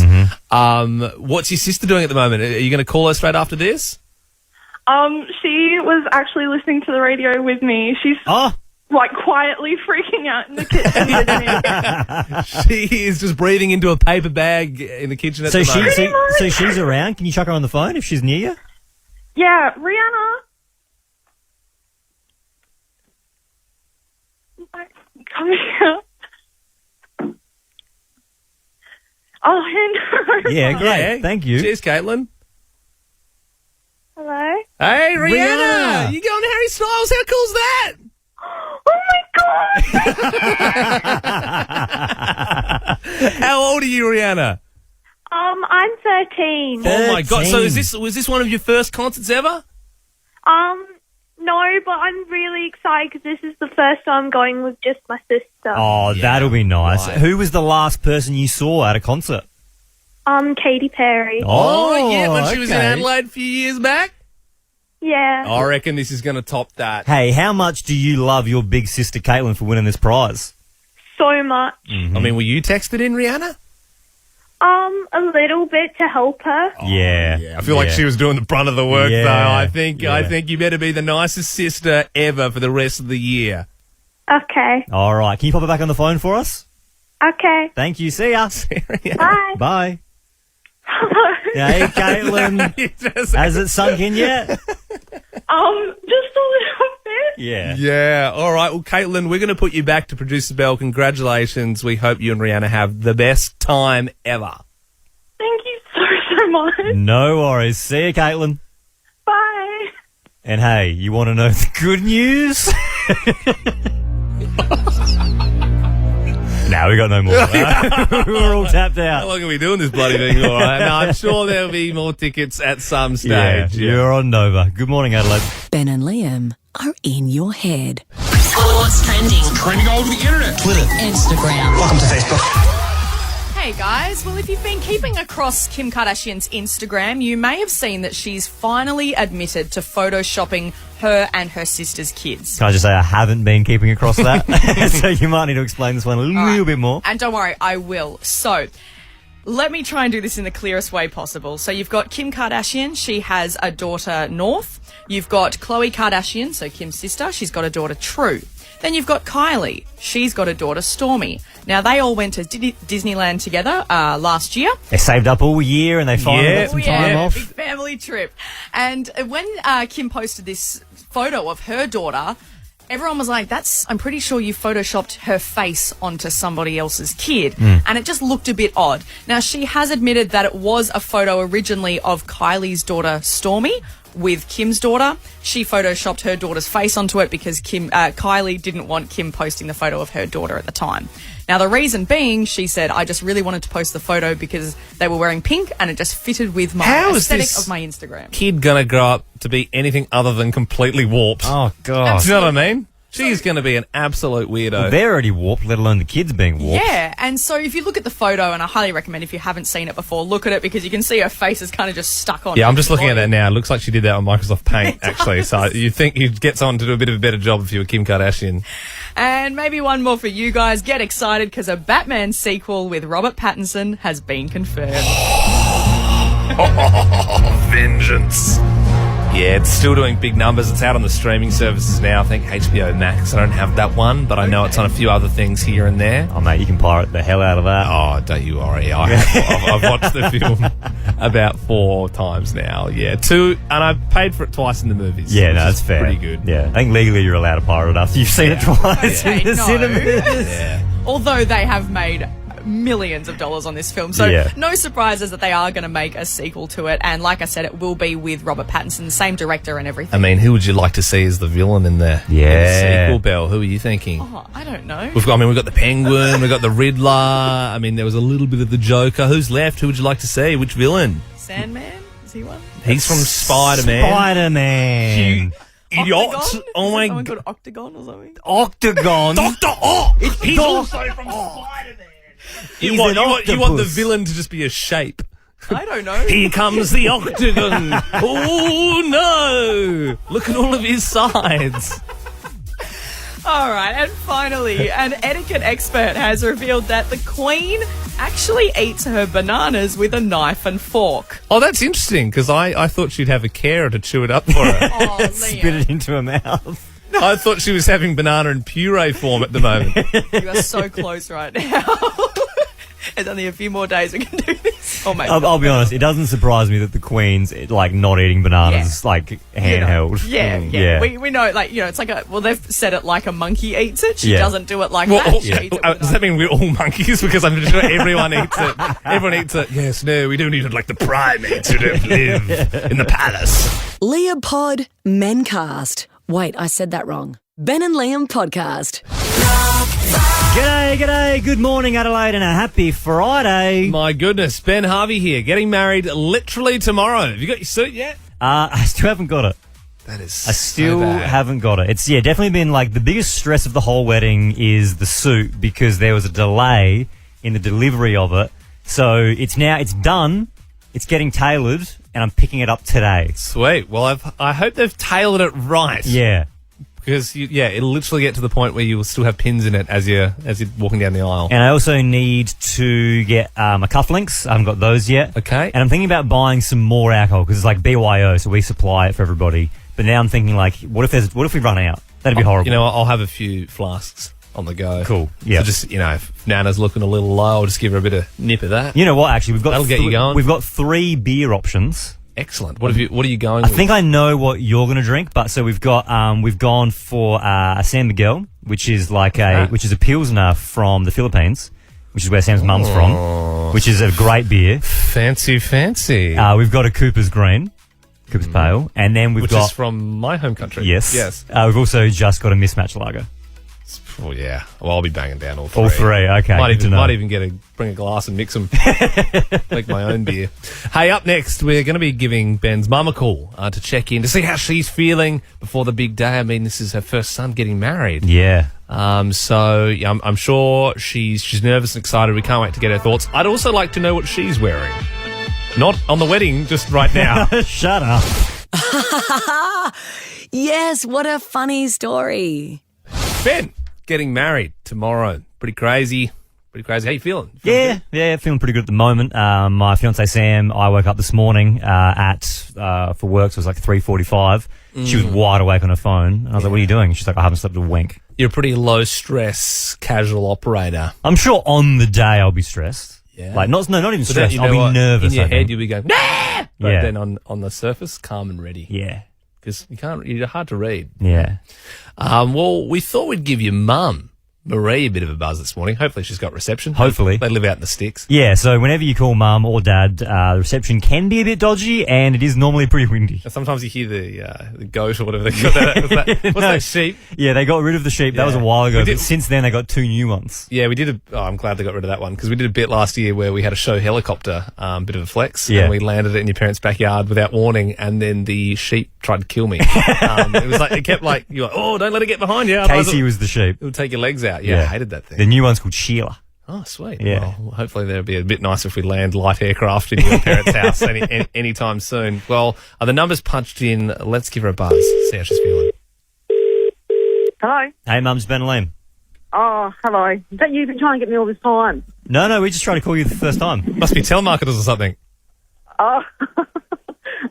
What's your sister doing at the moment? Are you going to call her straight after this? She was actually listening to the radio with me. She's like quietly freaking out in the kitchen with me. She is just breathing into a paper bag in the kitchen at the moment. So she's around. Can you chuck her on the phone if she's near you? Yeah, Rihanna. Come here. I'll hand her over. Yeah, great. Thank you. Cheers, Caitlin. Hello? Hey, Rihanna! You going to Harry Styles? How cool's that? Oh, my God! How old are you, Rihanna? I'm 13. Oh, my God. So was this one of your first concerts ever? No, but I'm really excited because this is the first time I'm going with just my sister. Oh, that'll be nice. right. Who was the last person you saw at a concert? Katy Perry. Oh, yeah, when she was in okay. Adelaide a few years back? Yeah. I reckon this is going to top that. Hey, how much do you love your big sister Caitlin for winning this prize? So much. I mean, were you texted in, Rihanna? A little bit to help her. Yeah. I feel like she was doing the brunt of the work, Yeah. though. I think you better be the nicest sister ever for the rest of the year. Okay. All right. Can you pop it back on the phone for us? Okay. Thank you. See ya. Bye. Bye. Hey, Caitlin. Has it sunk in yet? Just a little bit. Yeah. Yeah. All right. Well, Caitlin, we're going to put you back to Producer Belle. Congratulations. We hope you and Rihanna have the best time ever. Thank you so much. No worries. See you, Caitlin. Bye. And hey, you want to know the good news? No, we got no more. We're all tapped How out. long are we doing this bloody thing? All right. No, I'm sure there'll be more tickets at some Yeah, stage. you're on Nova. Good morning, Adelaide. Ben and Liam are in your head. What's trending? Trending all over the internet. Twitter, Instagram. Welcome to Facebook. Hey guys, well if you've been keeping across Kim Kardashian's Instagram, you may have seen that she's finally admitted to photoshopping her and her sister's kids. Can I just say I haven't been keeping across that? So you might need to explain this one a little bit more. And don't worry, I will. So, let me try and do this in the clearest way possible. So you've got Kim Kardashian, she has a daughter, North. You've got Khloe Kardashian, so Kim's sister, she's got a daughter, True. Then you've got Kylie, she's got a daughter, Stormy. Now, they all went to Disneyland together last year. They saved up all year and they finally got some time off. Big family trip. And when Kim posted this photo of her daughter, everyone was like, I'm pretty sure you photoshopped her face onto somebody else's kid. And it just looked a bit odd. Now, she has admitted that it was a photo originally of Kylie's daughter, Stormy, with Kim's daughter. She photoshopped her daughter's face onto it because Kylie didn't want Kim posting the photo of her daughter at the time. Now, the reason being, she said, I just really wanted to post the photo because they were wearing pink and it just fitted with my aesthetic of my Instagram. Kid gonna grow up to be anything other than completely warped. Oh, God. Do you know what I mean? She's going to be an absolute weirdo. Well, they're already warped, let alone the kids being warped. Yeah, and so if you look at the photo, and I highly recommend if you haven't seen it before, look at it because you can see her face is kind of just stuck on. Yeah, I'm just looking at that now. It looks like she did that on Microsoft Paint, actually. So you think you'd get someone to do a bit of a better job if you were Kim Kardashian. And maybe one more for you guys. Get excited because a Batman sequel with Robert Pattinson has been confirmed. Vengeance. Yeah, it's still doing big numbers. It's out on the streaming services now. I think HBO Max. I don't have that one, but I know it's on a few other things here and there. Oh, mate, you can pirate the hell out of that. Oh, don't you worry. I've watched the film about 4 times now. Yeah, 2, and I've paid for it twice in the movies. Yeah, no, that's fair. Pretty good. Yeah, I think legally you're allowed to pirate it after you've seen it twice Okay, in the no. cinemas. Yeah. Although they have made millions of dollars on this film. So no surprises that they are going to make a sequel to it. And like I said, it will be with Robert Pattinson, the same director and everything. I mean, who would you like to see as the villain in the sequel, Belle? Who are you thinking? Oh, I don't know. We've got the Penguin, we've got the Riddler. I mean, there was a little bit of the Joker. Who's left? Who would you like to see? Which villain? Sandman? Is he one? He's from Spider-Man. Spider-Man. Idiot. Oh my God. Called Octagon or something? Octagon. Dr. Ock. He's also from Spider-Man. You want the villain to just be a shape. I don't know. Here comes the Octagon. Oh, no. Look at all of his sides. All right, and finally, an etiquette expert has revealed that the Queen actually eats her bananas with a knife and fork. Oh, that's interesting, because I thought she'd have a carer to chew it up for her. Oh, Spit it into her mouth. I thought she was having banana in puree form at the moment. You are so close right now. There's only a few more days we can do this. Oh, mate. I'll be honest, it doesn't surprise me that the Queen's not eating bananas handheld. Yeah. We know, it's like they've said it like a monkey eats it. She doesn't do it like that. She eats it does that mean we're all monkeys? Because I'm sure everyone eats it. Everyone eats it. Yes, no, we don't eat it like the primates who don't live in the palace. Leopod Mencast. Wait, I said that wrong. Ben and Liam Podcast. G'day, good morning Adelaide and a happy Friday. My goodness, Ben Harvey here, getting married literally tomorrow. Have you got your suit yet? I still haven't got it. That is I still haven't got it. It's definitely been the biggest stress of the whole wedding is the suit because there was a delay in the delivery of it. So it's done, it's getting tailored and I'm picking it up today. Sweet. Well, I hope they've tailored it right. Yeah. Because, it'll literally get to the point where you will still have pins in it as you're walking down the aisle. And I also need to get my cufflinks. I haven't got those yet. Okay. And I'm thinking about buying some more alcohol because it's like BYO, so we supply it for everybody. But now I'm thinking what if we run out? That'd be horrible. I'll have a few flasks on the go. Cool. Yeah. So just, if Nana's looking a little low, I'll just give her a bit of nip of that. You know what, actually, that'll get you going. We've got 3 beer options. Excellent. What are you going with? I think I know what you're going to drink, but so we've gone for a San Miguel, which is which is a Pilsner from the Philippines, which is where Sam's mum's from, which is a great beer. Fancy. We've got a Cooper's Green, Cooper's Pale, and then which is from my home country. Yes. We've also just got a mismatch lager. Oh, yeah. Well, I'll be banging down all 3. All 3, okay. Might even bring a glass and mix them. Make my own beer. Hey, up next, we're going to be giving Ben's mum a call to check in to see how she's feeling before the big day. I mean, this is her first son getting married. Yeah. So I'm sure she's nervous and excited. We can't wait to get her thoughts. I'd also like to know what she's wearing. Not on the wedding, just right now. Shut up. Yes, what a funny story. Ben, getting married tomorrow. Pretty crazy. How you feeling? Yeah, feeling pretty good at the moment. My fiancée Sam, I woke up this morning for work, so it was like 3:45. She was wide awake on her phone. And I was like, what are you doing? She's like, I haven't slept a wink. You're a pretty low-stress, casual operator. I'm sure on the day I'll be stressed. Yeah. Not even stressed. I'll be nervous. In your head, you'll be going, nah! But Yeah. then on the surface, calm and ready. Yeah. Because you're hard to read. Yeah. Well, we thought we'd give your mum, Marie, a bit of a buzz this morning. Hopefully she's got reception. Hopefully. They live out in the sticks. Yeah, so whenever you call mum or dad, the reception can be a bit dodgy and it is normally pretty windy. Sometimes you hear the goat or whatever they call that. What's that, sheep? Yeah, they got rid of the sheep. That was a while ago, but since then they got 2 new ones. Yeah, we did I'm glad they got rid of that one because we did a bit last year where we had a show helicopter, bit of a flex, and we landed it in your parents' backyard without warning, and then the sheep tried to kill me. It was it kept you're like, oh, don't let it get behind you. Casey was the sheep. It would take your legs out. Yeah, I hated that thing. The new one's called Sheila. Oh, sweet. Yeah. Well, hopefully that'll be a bit nicer if we land light aircraft in your parents' house anytime soon. Well, the numbers punched in. Let's give her a buzz. See how she's feeling. Hello. Hey, Mum's Ben and Liam. Oh, hello. Is that you've been trying to get me all this time? No, we just tried to call you the first time. Must be telemarketers or something. Oh,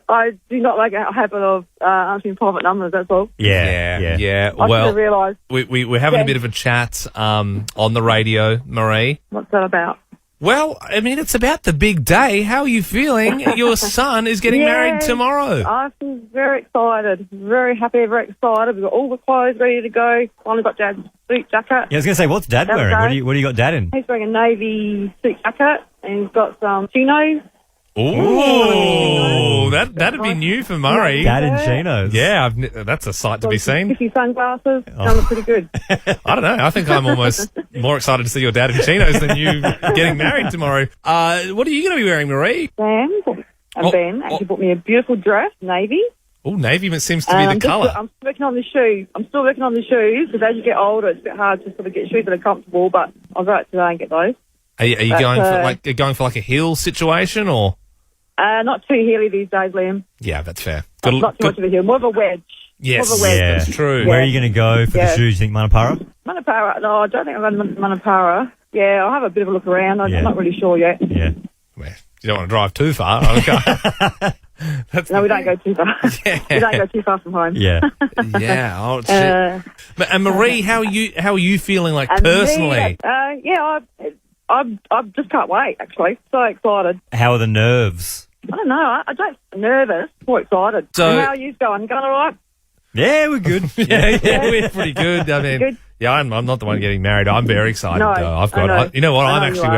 I do not like a habit of answering private numbers, that's all. Yeah. I should Well, have realised. we're having a bit of a chat on the radio, Marie. What's that about? Well, I mean, it's about the big day. How are you feeling? Your son is getting married tomorrow. I feel very excited, very happy, very excited. We've got all the clothes ready to go. Finally got Dad's suit jacket. Yeah, I was going to say, what's Dad wearing? What do you got Dad in? He's wearing a navy suit jacket and he's got some chinos. Ooh, that'd be new for Murray. Dad in Chinos. Yeah, that's a sight to be seen. Fifty sunglasses. They look pretty good. I don't know. I think I'm almost more excited to see your Dad in Chinos than you getting married tomorrow. What are you going to be wearing, Marie? Sam and Ben actually bought me a beautiful dress, navy. Oh, navy seems to be the colour. I'm still working on the shoes. Because as you get older, it's a bit hard to sort of get shoes that are comfortable. But I'll go out today and get those. Are you going for like a heel situation or? Not too heely these days, Liam. Yeah, that's fair. Not too much of a heel, more of a wedge. Yes, more of a wedge. that's true. Where are you going to go for the shoes? You think Manapara? Manapara? No, I don't think I'm going to Manapara. Yeah, I'll have a bit of a look around. I'm not really sure yet. Yeah. Well, you don't want to drive too far. Okay. No, we don't go too far. Yeah. We don't go too far from home. Yeah. Yeah. Oh, shit. And Marie, how are you feeling like personally? I just can't wait, actually. So excited. How are the nerves? I don't know. I don't nervous, more excited. So, and how are you going? Going all right? Yeah, we're good. yeah, we're pretty good. I mean, good? Yeah, I'm not the one getting married. I'm very excited. No, I've got. I know. You know what? I I'm know actually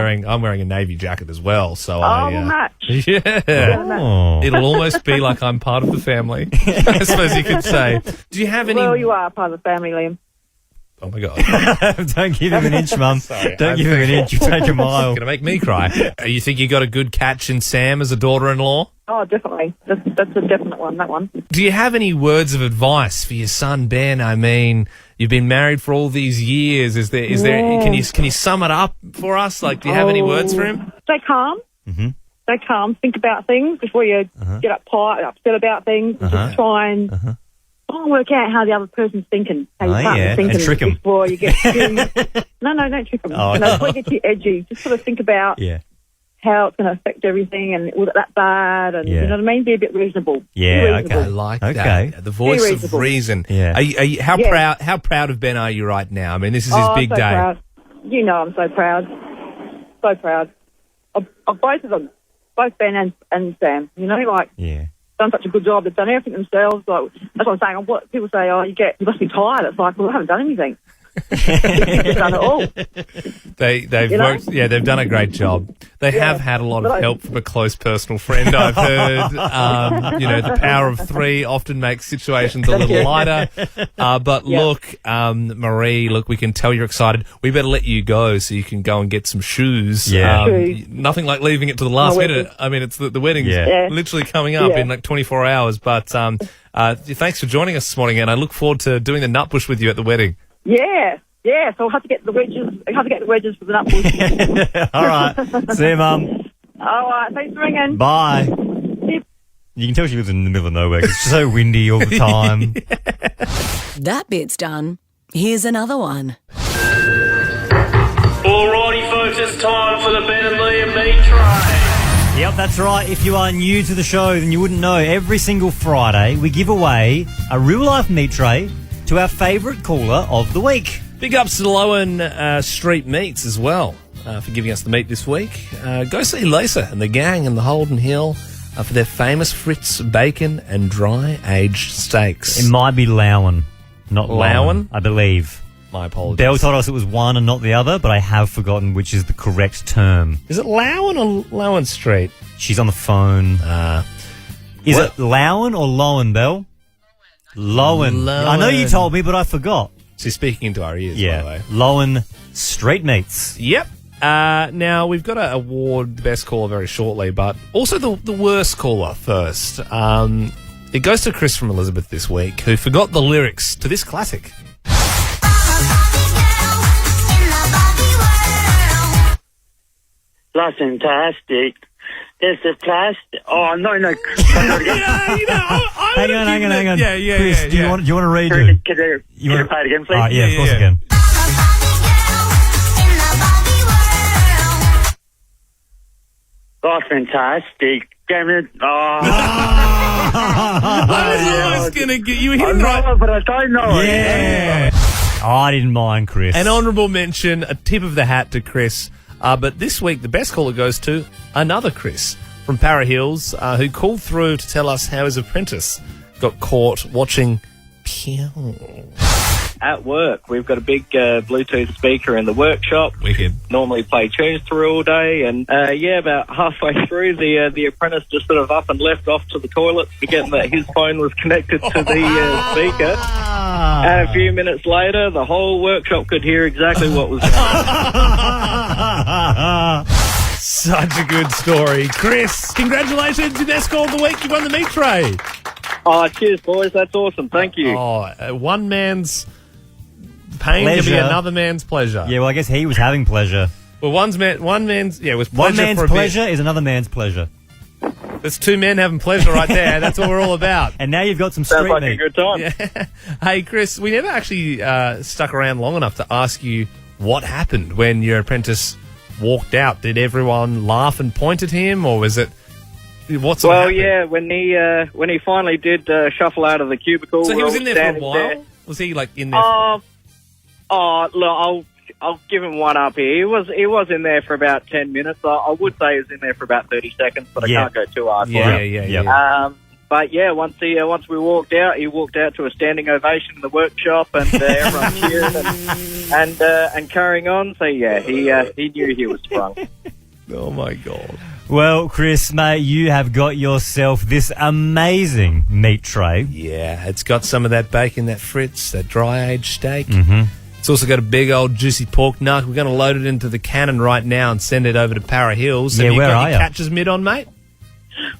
wearing a navy jacket as well. So we'll match. Yeah. Oh. It'll almost be like I'm part of the family. I suppose you could say. Do you have any? Well, you are part of the family, Liam. Oh my God! Don't give him an inch, Mum. Don't give him an inch. You take a mile. It's gonna make me cry. You think you got a good catch in Sam as a daughter-in-law? Oh, definitely. That's a definite one. That one. Do you have any words of advice for your son Ben? I mean, you've been married for all these years. Is there? Can you sum it up for us? Like, do you have any words for him? Stay calm. Mm-hmm. Stay calm. Think about things before you get upset about things. Just try and. Work out how the other person's thinking. How your partner's thinking and trick them. before you get too... No, don't trick them. Before you get too edgy, just sort of think about how it's going to affect everything and was it that bad and you know what I mean? Be a bit reasonable. Yeah, okay. I like that. The voice of reason. Yeah. How proud of Ben are you right now? I mean, this is his big day. Proud. You know I'm so proud. So proud. Of both of them. Both Ben and Sam. You know, like... Yeah. Done such a good job. They've done everything themselves. Like, that's what I'm saying. What people say, you must be tired. It's like, well, I haven't done anything. They've done it all. They've worked. Yeah, they've done a great job. They have had a lot of help from a close personal friend. I've heard. The power of three often makes situations a little lighter. But look, Marie, we can tell you're excited. We better let you go so you can go and get some shoes. Yeah. Nothing like leaving it to the last minute. I mean, it's the wedding's literally coming up in like 24 hours. But thanks for joining us this morning, and I look forward to doing the nutbush with you at the wedding. Yeah. So I'll have to get the wedges. For the nutbush. All right. See you, Mum. All right. Thanks for ringing. Bye. You can tell she lives in the middle of nowhere 'cause it's so windy all the time. That bit's done. Here's another one. Alrighty, folks, it's time for the Ben and Liam meat tray. Yep, that's right. If you are new to the show, then you wouldn't know. Every single Friday, we give away a real-life meat tray to our favourite caller of the week. Big ups to Lowen Street Meats as well for giving us the meat this week. Go see Lisa and the gang in the Holden Hill for their famous Fritz bacon and dry-aged steaks. It might be Lowen, not Lowen, I believe. My apologies. Belle told us it was one and not the other, but I have forgotten which is the correct term. Is it Lowen or Lowen Street? She's on the phone. Is it Lowen or Lowen, Belle? Lowen. I know you told me, but I forgot. She's speaking into our ears, by the way. Lowen Street Meats. Yep. Now, we've got to award the best caller very shortly, but also the worst caller first. It goes to Chris from Elizabeth this week, who forgot the lyrics to this classic. Life's fantastic. There's the plastic. Oh, no. Hang on. Yeah. Chris, do you want to redo? Can you play it again, please? Yeah, of course I can. Life's fantastic. Damn it. Oh. I was going to get you hitting right. But I don't know it. Yeah. I didn't mind, Chris. An honourable mention, a tip of the hat to Chris. But this week, the best caller goes to another Chris from Para Hills, who called through to tell us how his apprentice got caught watching porn. At work, we've got a big Bluetooth speaker in the workshop. Wicked. Normally play tunes through all day, and about halfway through, the apprentice just sort of up and left off to the toilet, forgetting that his phone was connected to the speaker. And a few minutes later, the whole workshop could hear exactly what was going on. Such a good story. Chris, congratulations, your best call of the week. You won the meat tray. Oh, cheers, boys. That's awesome. Thank you. One man's pain can be another man's pleasure. Yeah, well, I guess he was having pleasure. Well, one man's was pleasure. One man's for a pleasure bit. is another man's pleasure. There's two men having pleasure right there. That's what we're all about. And now you've got some street Sounds like meat. a good time. Yeah. Hey, Chris, we never actually stuck around long enough to ask you what happened when your apprentice walked out. Did everyone laugh and point at him, or was it... Yeah, when he finally did shuffle out of the cubicle. So he was in there for a while? There. Was he like in there? Look, I'll give him one up here. He was in there for about 10 minutes. I would say he was in there for about 30 seconds, but I can't go too hard for him. Yeah. But yeah, once we walked out, he walked out to a standing ovation in the workshop, and everyone cheered and carrying on. So yeah, he knew he was sprung. Oh my God. Well, Chris, mate, you have got yourself this amazing meat tray. Yeah, it's got some of that bacon, that Fritz, that dry-aged steak. Mm-hmm. It's also got a big old juicy pork nug. We're going to load it into the cannon right now and send it over to Para Hills. Yeah, Have you where got are your you? catcher's mitt on, mate?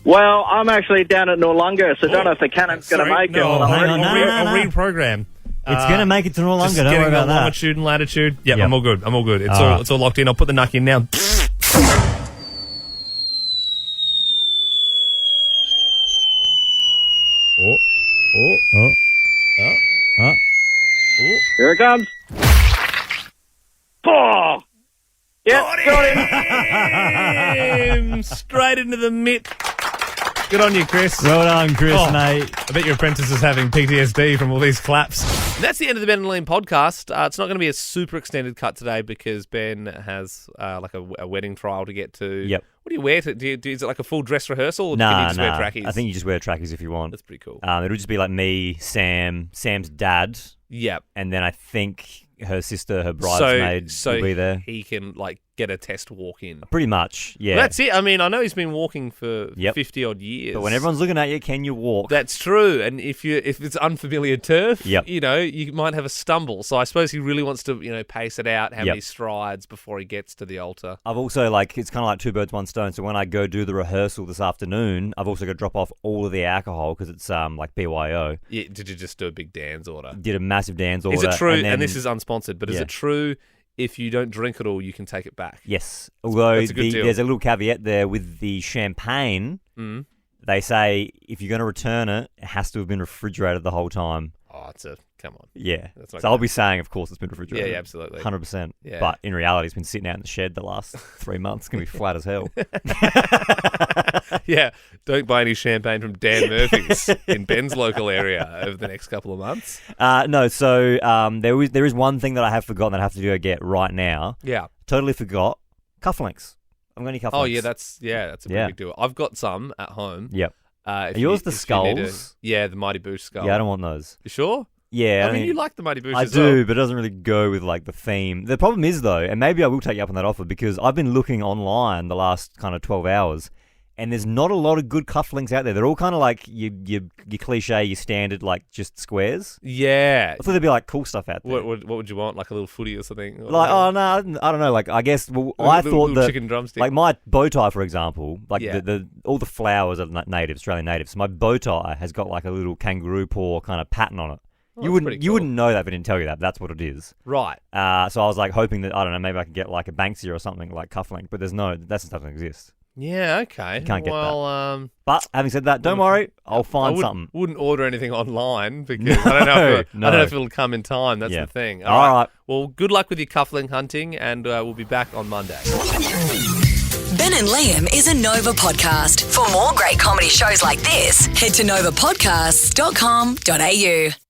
Well, I'm actually down at Noarlunga, so don't know if the cannon's going to make it. hang on, I'll reprogram. It's going to make it to Noarlunga, Just don't worry getting about the that. longitude and latitude. Yep, Yep. I'm all good. It's all locked in. I'll put the nuck in now. Here it comes. Oh! Yep, got him! Straight into the mitt. Good on you, Chris. Well done, Chris, mate. I bet your apprentice is having PTSD from all these claps. And that's the end of the Ben and Liam podcast. It's not going to be a super extended cut today because Ben has like a wedding trial to get to. Yep. What do you wear? Is it like a full dress rehearsal, or Nah, can you just wear trackies? I think you just wear trackies if you want. That's pretty cool. It'll just be like me, Sam's dad. Yep. And then I think her sister, her bridesmaid, will be there. He can like get a test walk in. Pretty much, yeah. Well, that's it. I mean, I know he's been walking for 50 odd years. But when everyone's looking at you, can you walk? That's true. And if it's unfamiliar turf, Yep. You might have a stumble. So I suppose he really wants to, pace it out, how Yep. many strides before he gets to the altar. I've also, it's kind of like two birds, one stone. So when I go do the rehearsal this afternoon, I've also got to drop off all of the alcohol because it's BYO. Yeah, did you just do a big Dan's order? Did a massive Dan's order. Is it true, and, and this is unsponsored, but is it true if you don't drink it all, you can take it back? Yes. Although That's a good deal. there's a little caveat there with the champagne. Mm. They say if you're going to return it, it has to have been refrigerated the whole time. Oh, come on. Yeah. That's So not I'll good. be saying, of course, it's been refrigerated. Yeah, absolutely. 100%. Yeah. But in reality, it's been sitting out in the shed the last 3 months. It's going to be flat as hell. Yeah, don't buy any champagne from Dan Murphy's in Ben's local area over the next couple of months. No, so there is one thing that I have forgotten that I have to go get right now. Yeah. Totally forgot. Cufflinks. I'm going to cufflinks. Oh, yeah, that's a pretty big deal. I've got some at home. Yep. Are yours the skulls? Yeah, the Mighty Boosh skull. Yeah, I don't want those. You sure? Yeah. I mean, you like the Mighty Boosh I as do, well. but it doesn't really go with the theme. The problem is though, and maybe I will take you up on that offer because I've been looking online the last kind of 12 hours and there's not a lot of good cufflinks out there. They're all kind of like your cliche, your standard, just squares. Yeah. I thought there'd be cool stuff out there. What would you want? Like a little footy or something? Oh no, I don't know. I guess I thought little that chicken drumstick. my bow tie, for example, Yeah. all the flowers are native, Australian native. So my bow tie has got a little kangaroo paw kind of pattern on it. Oh, you wouldn't know that if I didn't tell you that. But that's what it is. Right. So I was hoping that I don't know, maybe I could get a Banksia or something like cufflink, but that doesn't exist. Yeah, okay. You can't get that. But having said that, don't worry, I'll find something. Wouldn't order anything online because I don't know if it'll come in time. That's the thing. All right. Well, good luck with your cufflink hunting, and we'll be back on Monday. Ben and Liam is a Nova podcast. For more great comedy shows like this, head to novapodcasts.com.au.